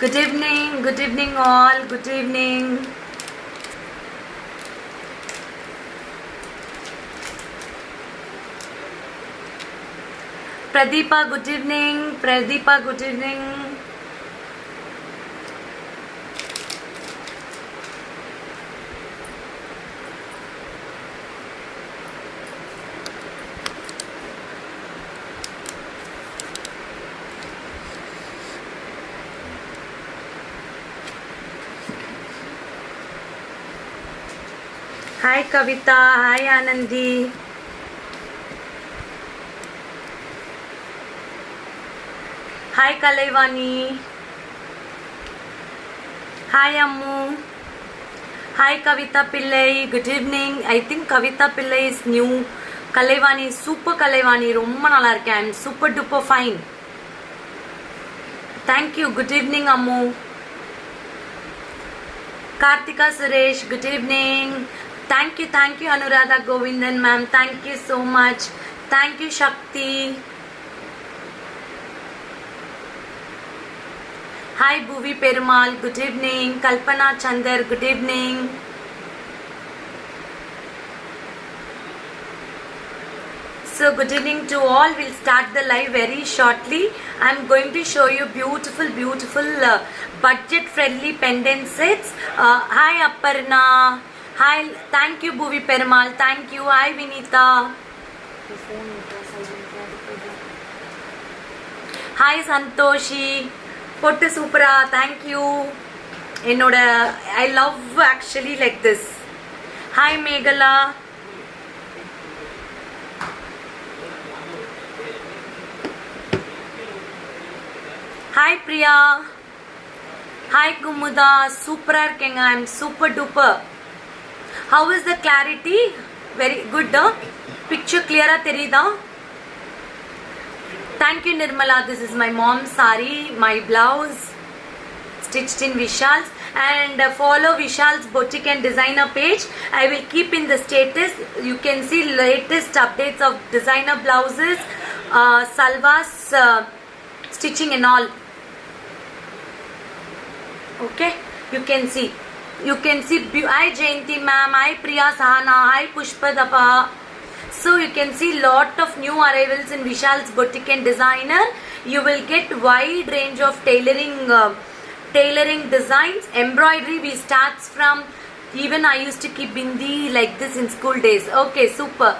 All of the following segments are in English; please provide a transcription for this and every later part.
Good evening all, good evening. Pradeepa, good evening. Pradeepa, good evening. Hi Kavita, hi Anandi. Hi Kalaivani. Hi Ammu. Hi Kavita Pillai, good evening. I think Kavita Pillai is new. Kalaivani, super Kalaivani, romma nalla irukken. I'm super duper fine. Thank you, good evening Ammu. Kartika Suresh, good evening. Thank you Anuradha Govindan ma'am. Thank you so much. Thank you Shakti. Hi Bhuvi Perumal, good evening. Kalpana Chandar, good evening. So good evening to all. We'll start the live very shortly. I'm going to show you beautiful budget friendly pendant sets. Hi Aparna. Hi, thank you Bhuvi Perumal. Thank you. Hi Vinita. Hi Santoshi. Pottu supera. Thank you. I love actually like this. Hi Meghala. Hi Priya. Hi Kumuda. Super irukkenga. I'm super duper. How is the clarity? Very good. Picture clear therida. Thank you Nirmala. This is my mom's sari, my blouse stitched in Vishal's, and follow Vishal's boutique and designer page. I will keep in the status. You can see latest updates of designer blouses, salwas, stitching and all. Okay, you can see. Hi Jayanti ma'am, hi Priya Sahana, hi Pushpa Dapa. So you can see lot of new arrivals in Vishal's boutique and designer. You will get wide range of tailoring designs. Embroidery we starts from, even I used to keep bindi like this in school days. Okay, super.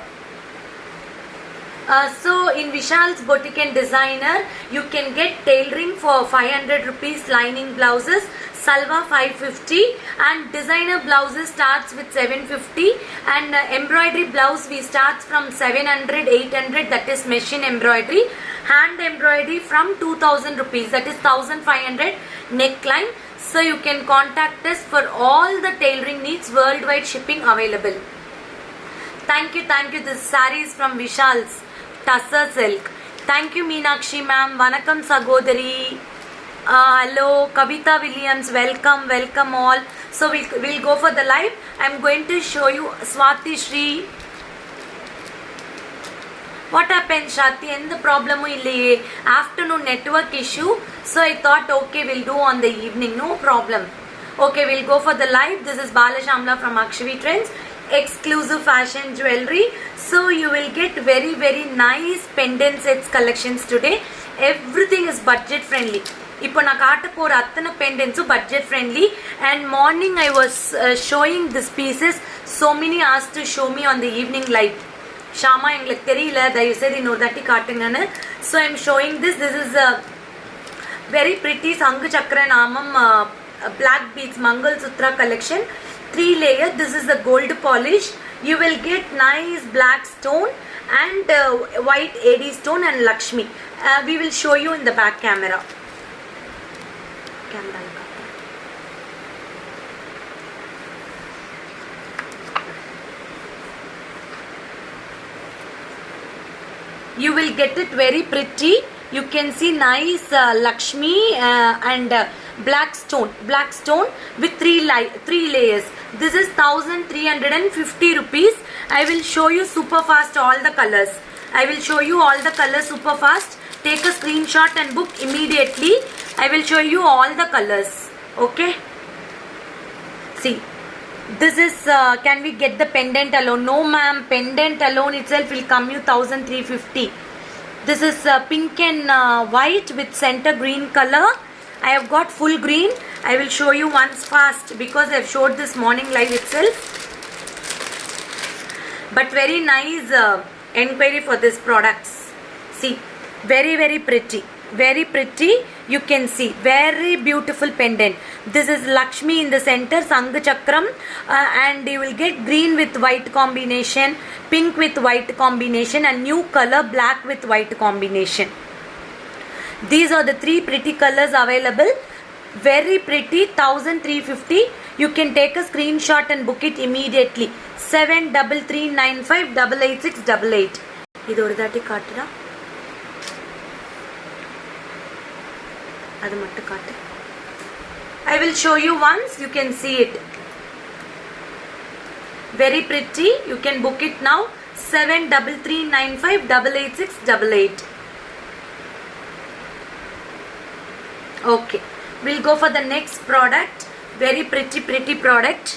So in Vishal's boutique and designer, you can get tailoring for 500 rupees, lining blouses, salwa 550, and designer blouses starts with 750, and embroidery blouse we starts from 700, 800, that is machine embroidery. Hand embroidery from 2000 rupees, that is 1500 neckline. So you can contact us for all the tailoring needs. Worldwide shipping available. Thank you. This saree is from Vishal's Tussar silk. Thank you Meenakshi ma'am. Vanakkam Sagodari. Hello Kavita Williams. Welcome all. So we'll go for the live. I'm going to show you Swati Shri. What happened Shati? And the problem is afternoon network issue. So I thought okay, we'll do on the evening. No problem. Okay, we'll go for the live. This is Bala Shamla from Akshavi Trends. Exclusive fashion jewelry. So you will get very nice pendant sets collections today. Everything is budget friendly. இப்போ நான் காட்ட போற அத்தனை pendants budget friendly, and morning I was showing these pieces. So many asked to show me on the evening live. Sharma எங்களுக்கு தெரியல, தயவு செய்து இன்னொரு தாட்டி காட்டுங்கன்னு. So I'm showing this. This is a very pretty Sanghu Chakra Namam black beads Mangal Sutra collection. 3 layer. This is the gold polish. You will get nice black stone and white AD stone and Lakshmi. We will show you in the back camera. You will get it very pretty. You can see nice Lakshmi and black stone with 3 layers. This is 1350 rupees. I will show you super fast all the colors. I will show you all the colors super fast. Take a screenshot and book immediately. I will show you all the colors. Okay. See, this is can we get the pendant alone? No ma'am, pendant alone itself will come you 1350. This is pink and white with center green color. I have got full green. I will show you once fast because I have showed this morning live itself. But very nice enquiry for this products. See, very pretty. Very pretty. You can see very beautiful pendant. This is Lakshmi in the center, Sangha Chakram, and you will get green with white combination, pink with white combination, and new color black with white combination. These are the three pretty colors available. Very pretty, 1350. You can take a screenshot and book it immediately. 7339588688. இது ஒரு தாட்டி காட்டுடா. அது மட்டும் காட்டு. I will show you once. You can see it. Very pretty. You can book it now. 7339588688. Okay. We'll go for the next product. Very pretty product.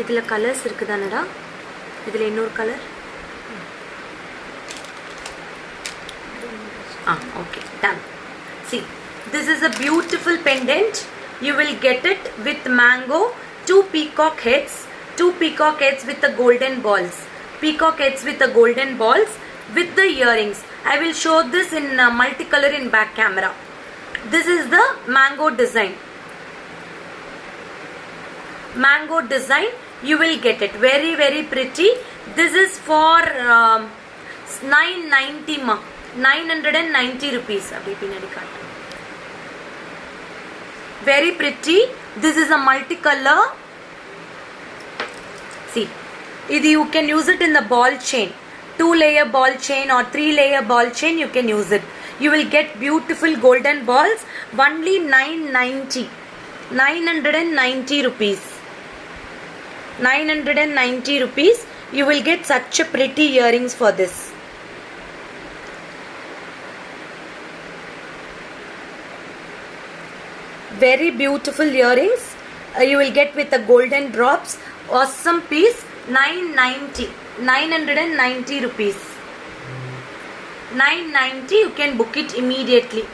இதில் colours இருக்குதானடா? இதில் இன்னொரு colour. Okay. Done. See. This is a beautiful pendant. You will get it with mango, 2 peacock heads with the golden balls. Peacock heads with the golden balls with the earrings. I will show this in multicolor in back camera. This is the mango design. Mango design. You will get it. Very pretty. This is for 990 ma. 990 rupees. Abhi pinadi kaatu. Very pretty. This is a multicolor. See, you can use it in the ball chain, 2-layer ball chain or 3-layer ball chain. You can use it. You will get beautiful golden balls. Only 990 rupees. 990 rupees. You will get such a pretty earrings for this. Very beautiful earrings. You will get with the golden drops. Awesome piece. 990 rupees. 990. You can book it immediately.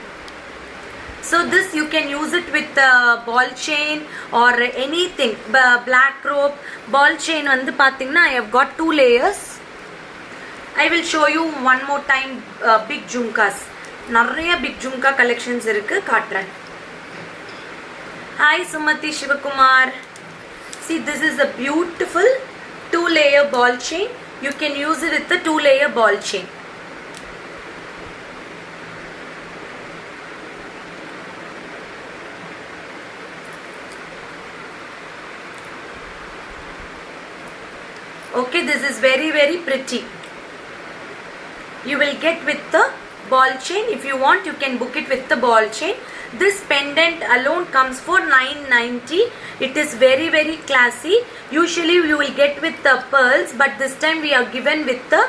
So this you can use it with ball chain or anything. Black rope ball chain வந்து பாத்தீங்கன்னா I have got 2 layers. I will show you one more time big jhumkas. நிறைய big jhumka collections இருக்கு காட்டுறேன். Hi Sumati Shivakumar. See, this is a beautiful 2-layer ball chain. You can use it with the 2-layer ball chain. Okay, this is very pretty. You will get with the ball chain. If you want, you can book it with the ball chain. This pendant alone comes for 990. It is very classy. Usually you will get with the pearls, but this time we are given with the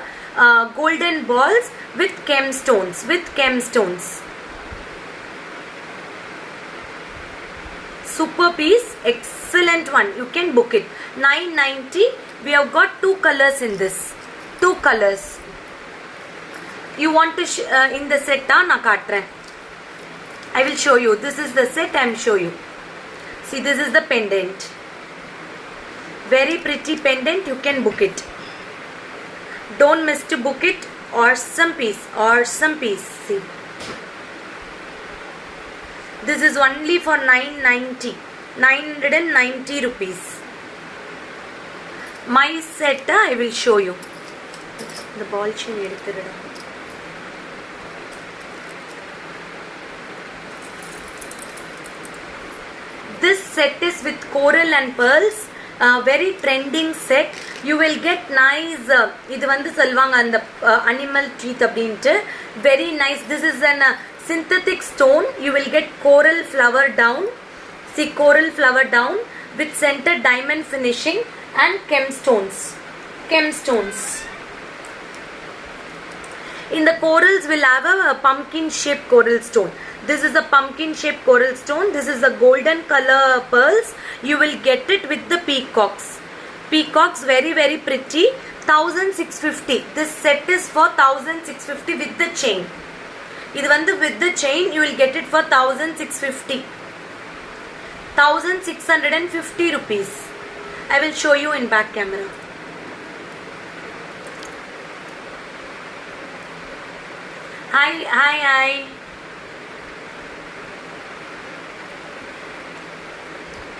golden balls with gemstones. Super piece, excellent one. You can book it. 990. We have got 2 colors in this. 2 colors. You want to in the set na kaatren. I will show you. This is the set I am show you. See, this is the pendant. Very pretty pendant. You can book it. Don't miss to book it. Awesome piece. See. This is only for 990. 990 rupees. My set I will show you. The ball chain eduthiruda. This set is with coral and pearls. Very trending set. You will get nice. இது வந்து சொல்வாங்க அந்த animal teeth அப்படின்ட்டு. Very nice. This is an synthetic stone. You will get coral flower down. See, coral flower down with center diamond finishing and gemstones. In the corals, we'll have a pumpkin shaped coral stone. This is a pumpkin shaped coral stone. This is the golden color pearls. You will get it with the peacocks. Peacocks, very, very pretty. 1650. This set is for 1650 with the chain. This one with the chain, you will get it for 1650. 1650 rupees. I will show you in back camera. Hi.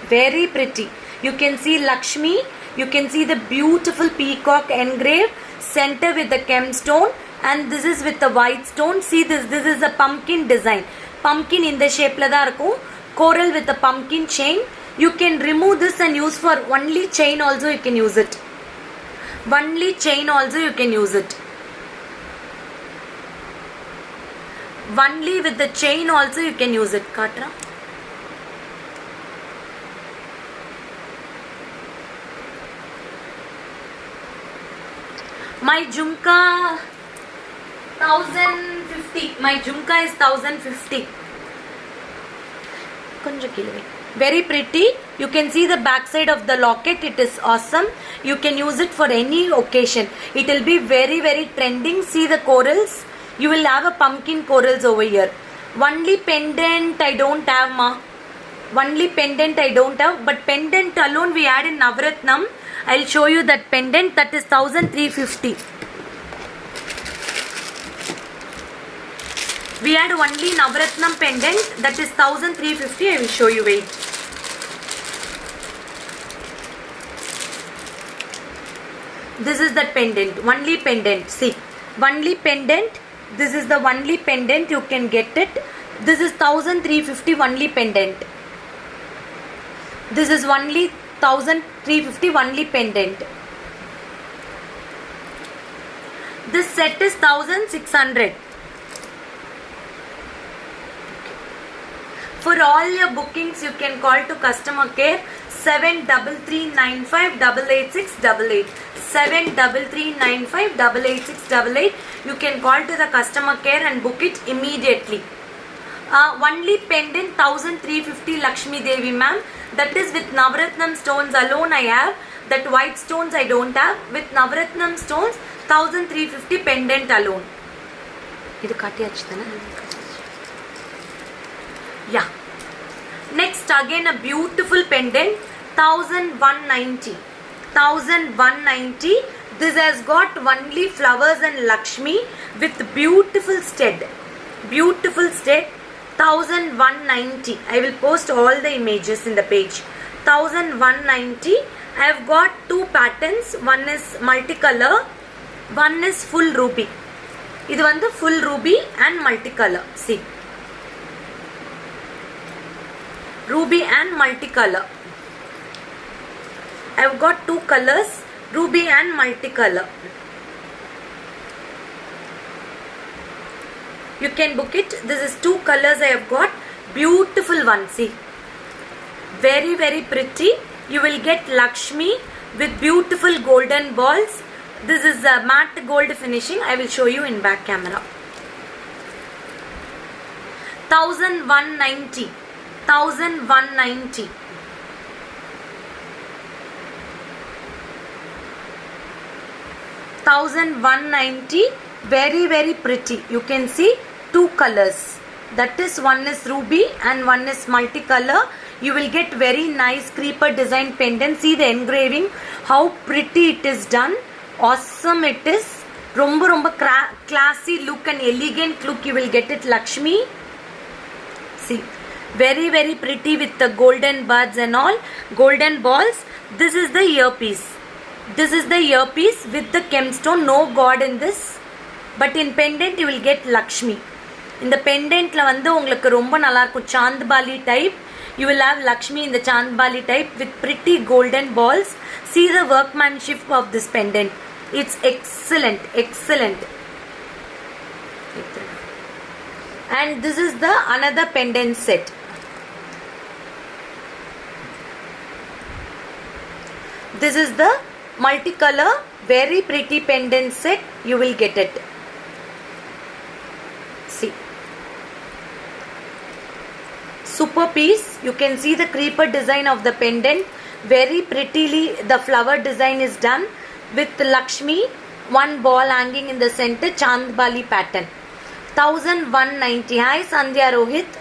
Very pretty. You can see Lakshmi. You can see the beautiful peacock engraved, center with the gemstone, and this is with the white stone. See this. This is a pumpkin design. Pumpkin in the shape la da irukum. Coral with the pumpkin chain. You can remove this and use for only chain also. You can use it. Only chain also you can use it. Only with the chain also you can use it. Katra. My jhumka 1050. My jhumka is 1050. Very pretty. You can see the back side of the locket. It is awesome. You can use it for any occasion. It will be very, very trending. See the corals. You will have a pumpkin corals over here. Only pendant I don't have, ma. Only pendant I don't have. But pendant alone we add in Navratnam. I'll show you that pendant. That is 1350. We add only Navratnam pendant. That is 1350. I will show you. Wait. This is the pendant. Only pendant. See. Only pendant. This is the only pendant. You can get it. This is 1350 only pendant. This is only 1350 only pendant. This set is 1600. For all your bookings, you can call to customer care 7339588688. 7339588688. You can call to the customer care and book it immediately. Only pendant 1350 Lakshmi Devi, ma'am. That is with Navratnam stones alone I have. That white stones I don't have. With Navratnam stones 1350 pendant alone. Yeah. Next again a beautiful pendant 1190. 1190. This has got only flowers and Lakshmi with beautiful stud. Beautiful stud. 1190. I will post all the images in the page. 1190. I have got two patterns. One is multicolor. One is full ruby. This one the full ruby and multicolor. See. Ruby and multicolor. I have got two colors. Ruby and multicolor. You can book it. This is two colors I have got. Beautiful one. See. Very, very pretty. You will get Lakshmi with beautiful golden balls. This is a matte gold finishing. I will show you in back camera. 1190. 1190. Very, very pretty. You can see two colors. That is one is ruby and one is multicolor. You will get very nice creeper design pendant. See the engraving. How pretty it is done. Awesome it is. Romba classy look and elegant look. You will get it Lakshmi. See. Very, very pretty with the golden buds and all. Golden balls. This is the earpiece. This is the earpiece with the gemstone. No god in this. But in pendant you will get Lakshmi. In the pendant la vandu ungalku romba nalla irukum Chandbali type. You will have Lakshmi in the Chandbali type with pretty golden balls. See the workmanship of this pendant. It's excellent. Excellent. And this is the another pendant set. This is the multicolor very pretty pendant set. You will get it. super piece. You can see the creeper design of the pendant. Very prettily the flower design is done with Lakshmi, one ball hanging in the center, Chandbali pattern. 1190. Hi Sandhya Rohit.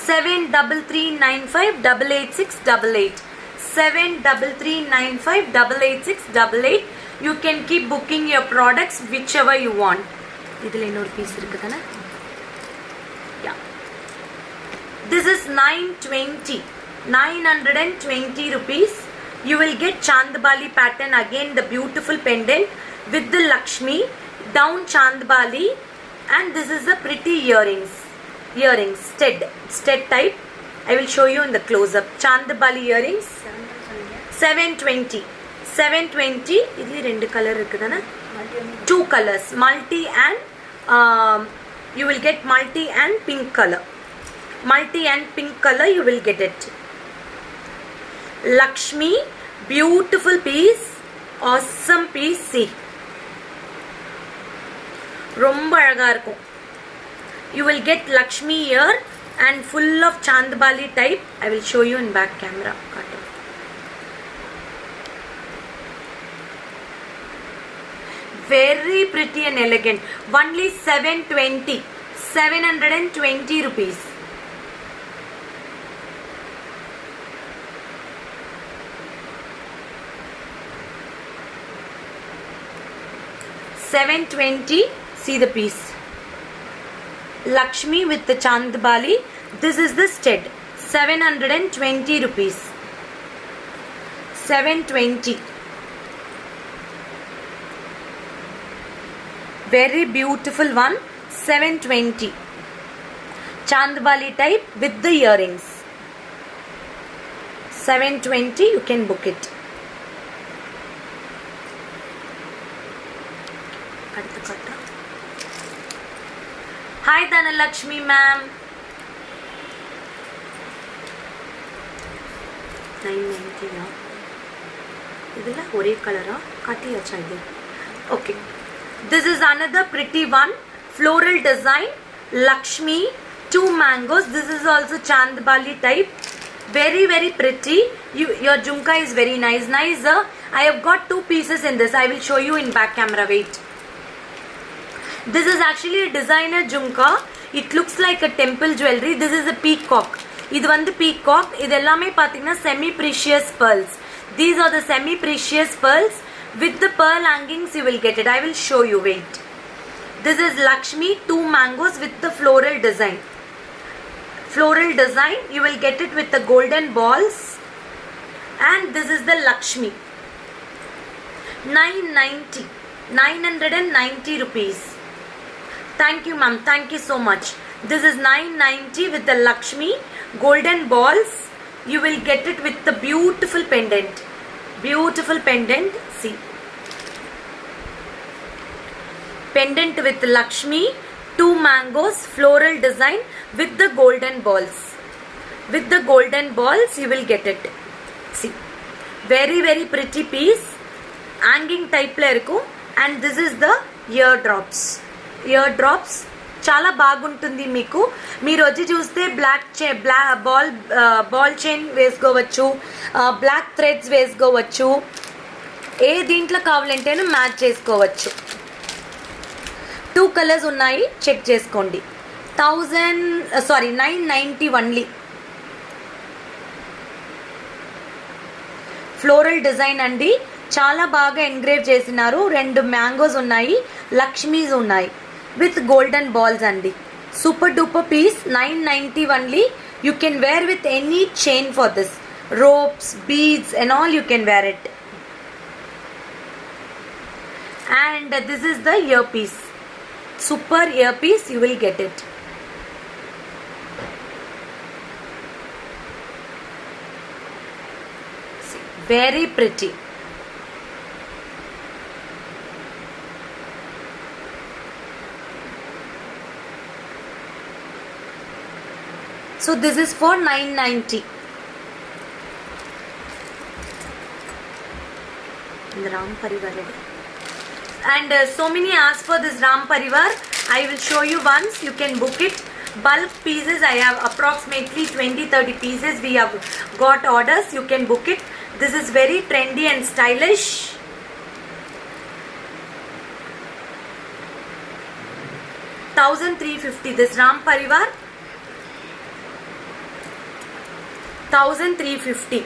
Seven 3395 73395 You can keep booking your products whichever you want. Idhula innor piece irukudana. Yeah. This is 920 rupees. You will get Chandbali pattern again, the beautiful pendant with the Lakshmi down Chandbali, and this is the pretty earrings stud type. I will show you in the close up. Chandbali earrings 720 idli rendu color irukudana, two colors, multi and you will get multi and pink color. You will get it. Lakshmi, beautiful piece, awesome piece. See, romba alaga irukum. You will get Lakshmi here and full of Chandbali type. I will show you in back camera. Very pretty and elegant. Only 720 rupees. $720. See the piece. Lakshmi with the Chandbali. This is the stud. 720 rupees. 720. Very beautiful one. 720. Chandbali type with the earrings. 720. You can book it. Hi Dhanalakshmi ma'am. 990 ya. Idhula ore color kaatiyacha idu. Okay. This is another pretty one. Floral design. Lakshmi, two mangoes. This is also Chandbali type. Very very pretty. Your jhumka is very nice. I have got two pieces in this. I will show you in back camera. Wait. This is actually a designer jhumka. It looks like a temple jewelry. This is a peacock. Idu vandu peacock. Idu ellame pathina semi precious pearls. These are the semi precious pearls with the pearl hangings. You will get it. I will show you. Wait. This is Lakshmi, two mangoes with the floral design. You will get it with the golden balls, and this is the Lakshmi. 990 rupees. Thank you ma'am, thank you so much. This is 990 with the Lakshmi, golden balls. You will get it with the beautiful pendant. See, pendant with Lakshmi, two mangoes, floral design with the golden balls. You will get it. See, very very pretty piece. Hanging type la irukum, and this is the eardrops. చాలా బాగుంటుంది మీకు. మీరు వచ్చి చూస్తే ball chain వేసుకోవచ్చు, black threads వేసుకోవచ్చు, ఏ దీంట్లో కావాలంటేనే match చేసుకోవచ్చు. 2 కలర్స్ ఉన్నాయి, చెక్ చేసుకోండి. 990 ఓన్లీ. ఫ్లోరల్ డిజైన్ అండి, చాలా బాగా ఎంగ్రేవ్ చేసినారు. 2 మ్యాంగోస్ ఉన్నాయి, లక్ష్మీస్ ఉన్నాయి with golden balls andi. Super duper piece. 990 only. You can wear with any chain for this. Ropes, beads and all you can wear it. And this is the earpiece. Super earpiece. You will get it. See, very pretty. So this is for 990. in the Ram Parivar. And so many asked for this Ram Parivar. I will show you once. You can book it. Bulk pieces, I have approximately 20-30 pieces. We have got orders. You can book it. This is very trendy and stylish. $1,350. This Ram Parivar. $1,350.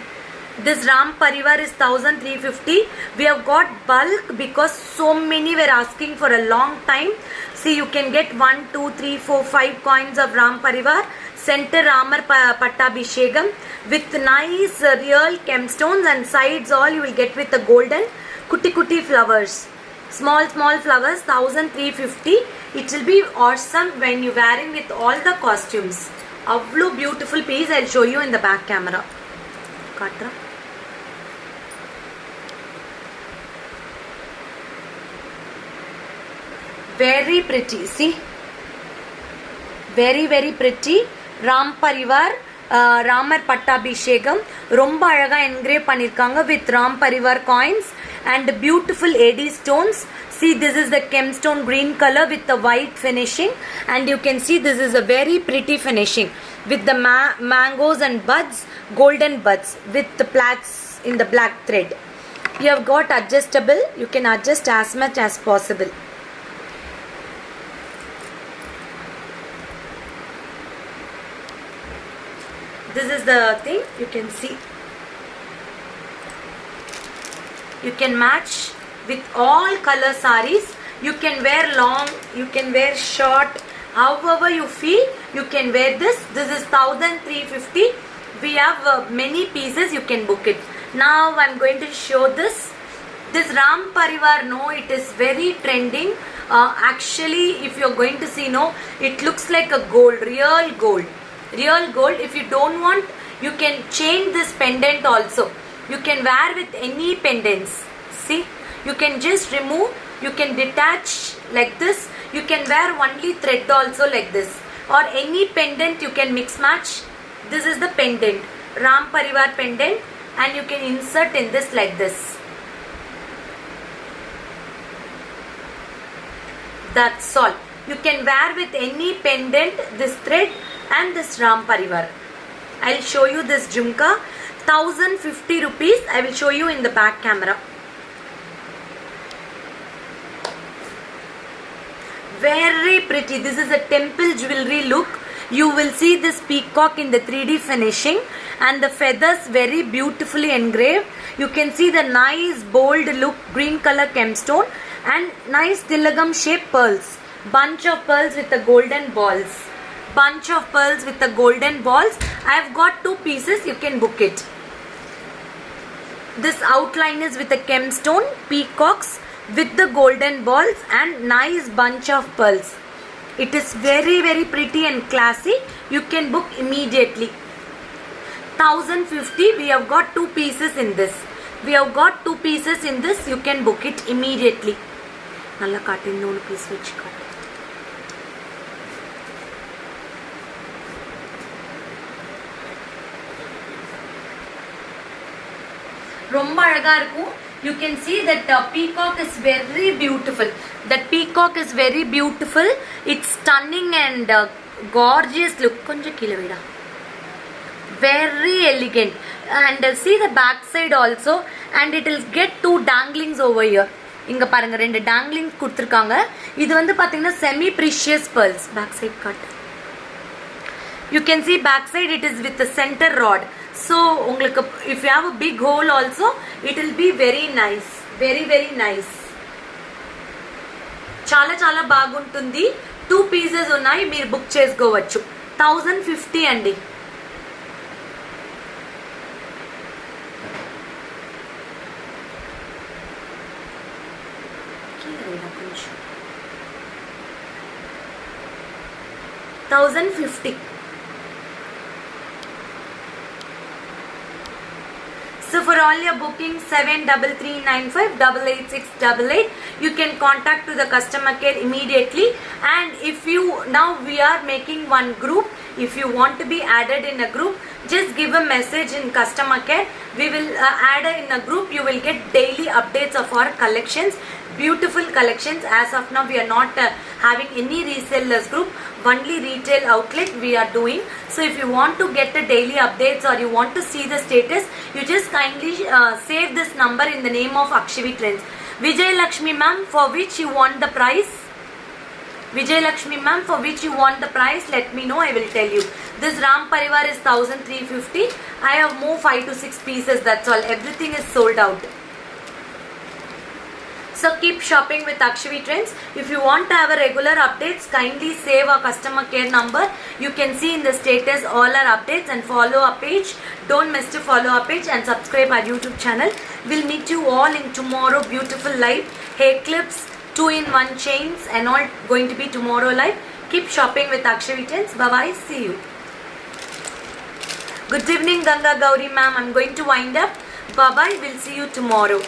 This Ram Parivar is $1,350. We have got bulk because so many were asking for a long time. See, you can get 1, 2, 3, 4, 5 coins of Ram Parivar. Center Ramar Pattabhishekam with nice real gemstones, and sides all you will get with the golden kuti flowers. Small flowers, $1,350. It will be awesome when you wearing with all the costumes. Avlo beautiful piece. I'll show you in the back camera. Katra. Very pretty. See, very pretty. Ram Parivar, Ramar Pattabhishekam. Romba alaga engrave pannirukanga with Ram Parivar coins and beautiful AD stones. See, this is the gemstone green color with the white finishing, and you can see this is a very pretty finishing with the mangoes and buds, golden buds with the plaits in the black thread. You have got adjustable. You can adjust as much as possible. This is the thing, you can see. You can match with all color sarees. You can wear long, you can wear short, however you feel, you can wear this. This is $1,350. We have many pieces, you can book it. Now I'm going to show this. This Ram Parivar, no, it is very trending. Actually, if you're going to see, no, it looks like a gold, real gold. Real gold. If you don't want, you can change this pendant also. You can wear with any pendants. See, you can just remove, you can detach like this. You can wear only thread also like this, or any pendant you can mix match. This is the pendant, Ram Parivar pendant, and you can insert in this like this. That's all. You can wear with any pendant this thread and this Ram Parivar. I'll show you this jhumka. 1,050 rupees. I will show you in the back camera. Very pretty. This is a temple jewelry look. You will see this peacock in the 3D finishing and the feathers very beautifully engraved. You can see the nice bold look, green color gemstone, and nice tilagam shaped pearls. Bunch of pearls with the golden balls. Bunch of pearls with the golden balls. I have got 2 pieces. You can book it. This outline is with the gemstone, peacocks with the golden balls, and nice bunch of pearls. It is very pretty and classy. You can book immediately. 1,050. We have got 2 pieces in this. We have got 2 pieces in this. You can book it immediately. Nalla kaati innoru piece vechi kaati. Romba alaga irukum. You can see that peacock is very beautiful. That peacock is very beautiful. It's stunning and gorgeous look. Konja kila vida. Very elegant. And see the back side also. And it will get 2 danglings over here. இங்க பாருங்க, 2 danglings கொடுத்திருக்காங்க. இது வந்து பாத்தீங்கன்னா semi precious pearls. Back side cut. You can see back side it is with the center rod. So உங்களுக்கு if you have a big hole also, it will be very nice. Very nice. చాలా బాగుంటుంది. 2 pieces ఉన్నాయి, మీరు book చేసుకోవచ్చు. 1,050 అండి. $1,050. So for all your bookings 7339588688. You can contact to the customer care immediately. And if you, now we are making one group. If you want to be added in a group, just give a message in customer care. We will add in a group. You will get daily updates of our collections. Beautiful collections. As of now, we are not having any resellers group. Only retail outlet we are doing. So if you want to get the daily updates or you want to see the status, you just kindly save this number in the name of Akshavi Trends. Vijay Lakshmi ma'am, for which you want the price? Vijay Lakshmi ma'am, for which you want the price, let me know, I will tell you. This Ram Parivar is 1350. I have more 5 to 6 pieces, that's all. Everything is sold out. So keep shopping with Akshavi Trends. If you want to have a regular updates, kindly save our customer care number. You can see in the status all our updates and follow our page. Don't miss to follow our page and subscribe our YouTube channel. We'll meet you all in tomorrow beautiful live. Hair clips, 2-in-1 chains and all going to be tomorrow live. Keep shopping with Akshavi Trends. Bye bye. See you. Good evening Ganga Gauri ma'am. I'm going to wind up. Bye bye. We'll see you tomorrow.